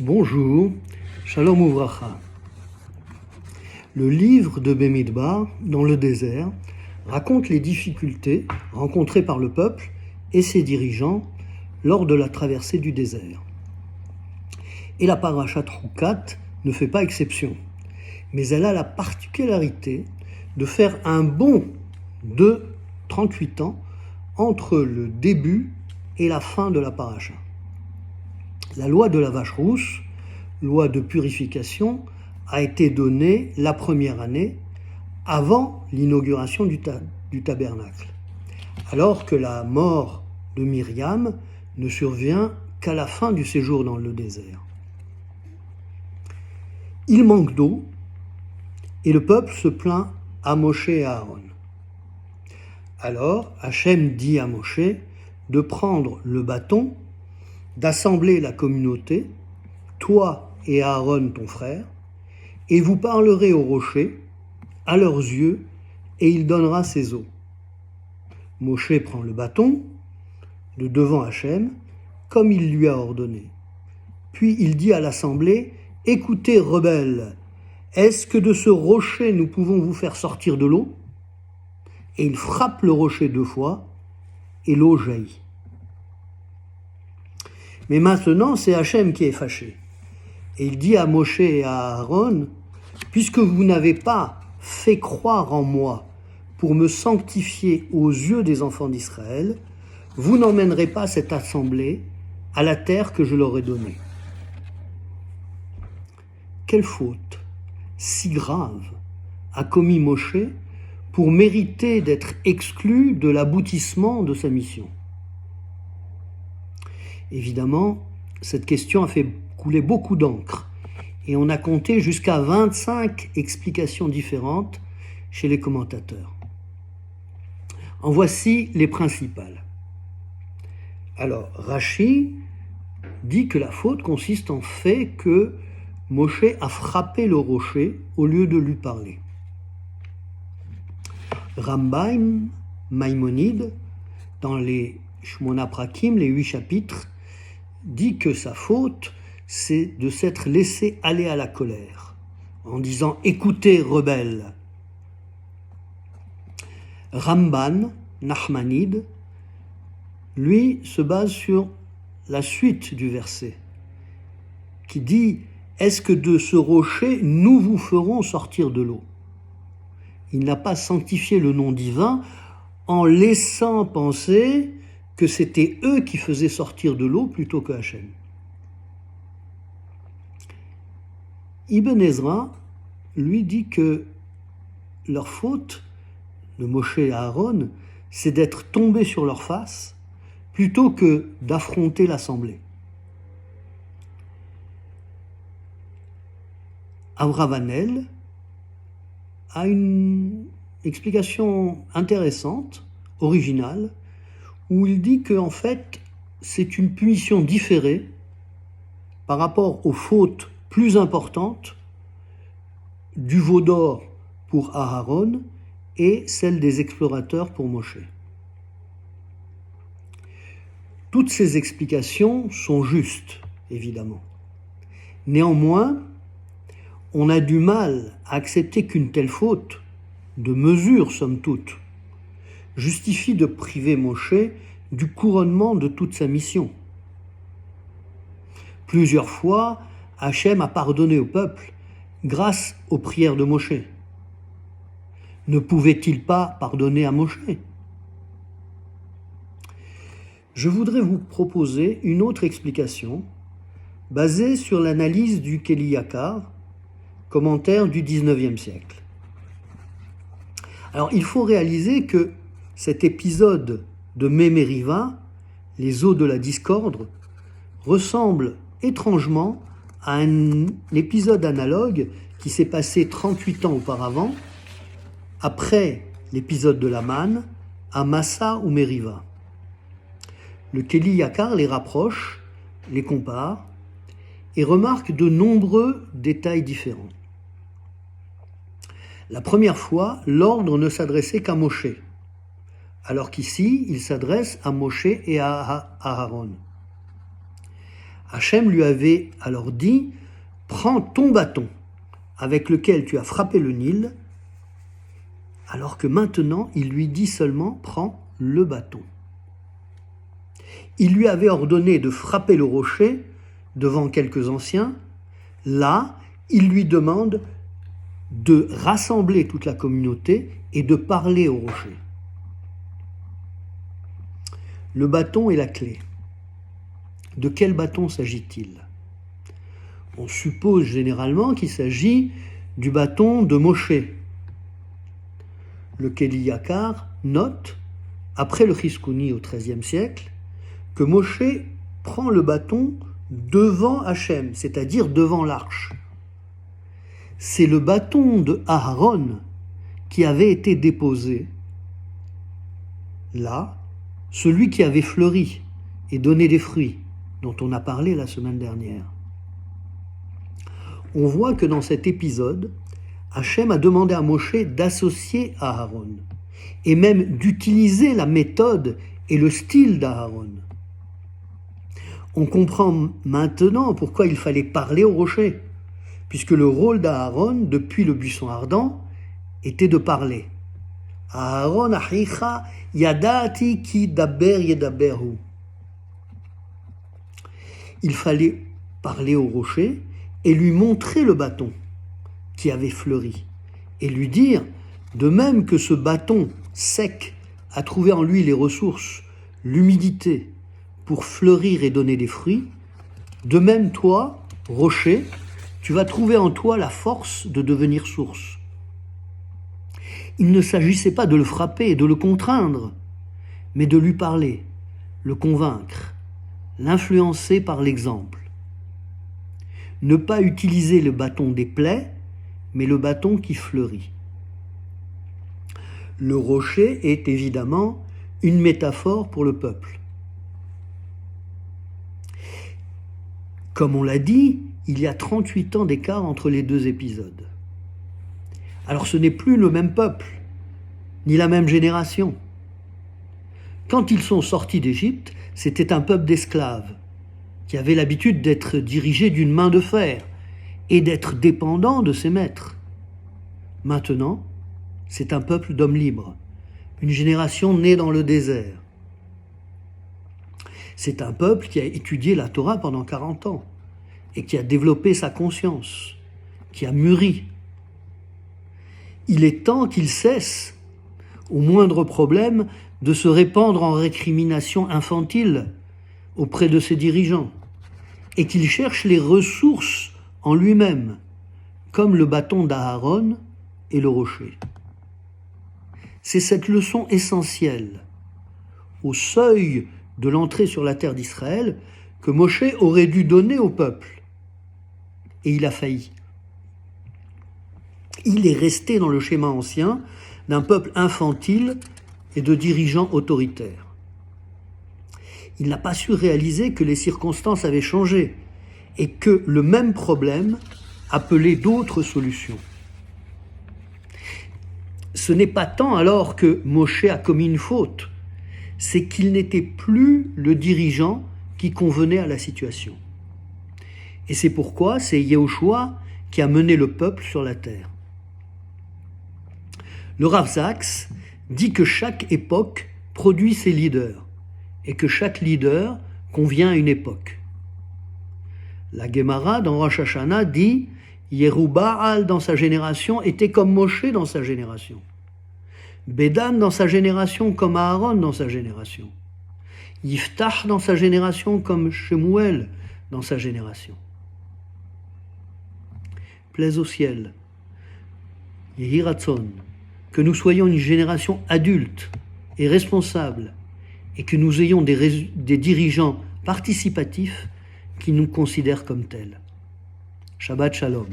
Bonjour, Shalom Uvracha. Le livre de Bemidbar, dans le désert, raconte les difficultés rencontrées par le peuple et ses dirigeants lors de la traversée du désert. Et la parashat Chukat ne fait pas exception, mais elle a la particularité de faire un bond de 38 ans entre le début et la fin de la paracha. La loi de la vache rousse, loi de purification, a été donnée la première année avant l'inauguration du tabernacle, alors que la mort de Myriam ne survient qu'à la fin du séjour dans le désert. Il manque d'eau et le peuple se plaint à Moshe et à Aaron. Alors Hachem dit à Moshe de prendre le bâton, d'assembler la communauté, toi et Aaron ton frère, et vous parlerez au rocher, à leurs yeux, et il donnera ses eaux. Moshe prend le bâton de devant Hachem, comme il lui a ordonné. Puis il dit à l'assemblée, « Écoutez, rebelles, est-ce que de ce rocher nous pouvons vous faire sortir de l'eau ?» Et il frappe le rocher 2 fois, et l'eau jaillit. Mais maintenant, c'est Hachem qui est fâché. Et il dit à Moshe et à Aaron, « Puisque vous n'avez pas fait croire en moi pour me sanctifier aux yeux des enfants d'Israël, vous n'emmènerez pas cette assemblée à la terre que je leur ai donnée. » Quelle faute si grave a commis Moshe pour mériter d'être exclu de l'aboutissement de sa mission? Évidemment, cette question a fait couler beaucoup d'encre et on a compté jusqu'à 25 explications différentes chez les commentateurs. En voici les principales. Alors, Rashi dit que la faute consiste en fait que Moshe a frappé le rocher au lieu de lui parler. Rambam Maïmonide, dans les Shmona Prakim, les 8 chapitres, dit que sa faute, c'est de s'être laissé aller à la colère, en disant « Écoutez, rebelles ». Ramban, Nachmanide, lui, se base sur la suite du verset, qui dit « Est-ce que de ce rocher, nous vous ferons sortir de l'eau ?» Il n'a pas sanctifié le nom divin en laissant penser que c'était eux qui faisaient sortir de l'eau plutôt que Hachem. Ibn Ezra, lui, dit que leur faute, de Moshe et Aaron, c'est d'être tombés sur leur face plutôt que d'affronter l'assemblée. Abravanel a une explication intéressante, originale, où il dit qu'en fait, c'est une punition différée par rapport aux fautes plus importantes du veau d'or pour Aaron et celle des explorateurs pour Moshe. Toutes ces explications sont justes, évidemment. Néanmoins, on a du mal à accepter qu'une telle faute, de mesure somme toute, justifie de priver Moshe du couronnement de toute sa mission. Plusieurs fois, Hachem a pardonné au peuple grâce aux prières de Moshe. Ne pouvait-il pas pardonner à Moshe? Je voudrais vous proposer une autre explication basée sur l'analyse du Keli Yakar, commentaire du 19e siècle. Alors, il faut réaliser que cet épisode de Mémériva, les eaux de la discorde, ressemble étrangement à un épisode analogue qui s'est passé 38 ans auparavant, après l'épisode de la manne, à Massa ou Mériva. Le Keli Yakar les rapproche, les compare et remarque de nombreux détails différents. La première fois, l'ordre ne s'adressait qu'à Moshe, alors qu'ici, il s'adresse à Moshe et à Aaron. Hachem lui avait alors dit « Prends ton bâton avec lequel tu as frappé le Nil », alors que maintenant il lui dit seulement « Prends le bâton ». Il lui avait ordonné de frapper le rocher devant quelques anciens. Là, il lui demande de rassembler toute la communauté et de parler au rocher. Le bâton est la clé. De quel bâton s'agit-il? On suppose généralement qu'il s'agit du bâton de Moshe. Le Keli Yakar note, après le Chizkuni au XIIIe siècle, que Moshe prend le bâton devant Hachem, c'est-à-dire devant l'arche. C'est le bâton de Aharon qui avait été déposé là, celui qui avait fleuri et donné des fruits, dont on a parlé la semaine dernière. On voit que dans cet épisode, Hachem a demandé à Moshe d'associer Aharon, et même d'utiliser la méthode et le style d'Aharon. On comprend maintenant pourquoi il fallait parler au rocher, puisque le rôle d'Aaron, depuis le buisson ardent, était de parler. Aaron achicha yadati ki daber yedaberhu. Il fallait parler au rocher et lui montrer le bâton qui avait fleuri, et lui dire, de même que ce bâton sec a trouvé en lui les ressources, l'humidité, pour fleurir et donner des fruits, de même toi, rocher, tu vas trouver en toi la force de devenir source. Il ne s'agissait pas de le frapper et de le contraindre, mais de lui parler, le convaincre, l'influencer par l'exemple. Ne pas utiliser le bâton des plaies, mais le bâton qui fleurit. Le rocher est évidemment une métaphore pour le peuple. Comme on l'a dit, il y a 38 ans d'écart entre les deux épisodes. Alors ce n'est plus le même peuple, ni la même génération. Quand ils sont sortis d'Égypte, c'était un peuple d'esclaves, qui avait l'habitude d'être dirigé d'une main de fer et d'être dépendant de ses maîtres. Maintenant, c'est un peuple d'hommes libres, une génération née dans le désert. C'est un peuple qui a étudié la Torah pendant 40 ans et qui a développé sa conscience, qui a mûri. Il est temps qu'il cesse, au moindre problème, de se répandre en récriminations infantiles auprès de ses dirigeants et qu'il cherche les ressources en lui-même, comme le bâton d'Aaron et le rocher. C'est cette leçon essentielle, au seuil de l'entrée sur la terre d'Israël, que Moshe aurait dû donner au peuple. Et il a failli. Il est resté dans le schéma ancien d'un peuple infantile et de dirigeants autoritaires. Il n'a pas su réaliser que les circonstances avaient changé et que le même problème appelait d'autres solutions. Ce n'est pas tant alors que Moshe a commis une faute, c'est qu'il n'était plus le dirigeant qui convenait à la situation. Et c'est pourquoi c'est Yehoshua qui a mené le peuple sur la terre. Le Rav Saks dit que chaque époque produit ses leaders et que chaque leader convient à une époque. La Gemara dans Rosh Hashanah dit « Yerubbaal dans sa génération était comme Moshe dans sa génération. Bédan dans sa génération comme Aaron dans sa génération. Yiftach dans sa génération comme Shemuel dans sa génération. » Plaise au ciel, Yehi Ratzon, que nous soyons une génération adulte et responsable et que nous ayons des dirigeants participatifs qui nous considèrent comme tels. Shabbat Shalom.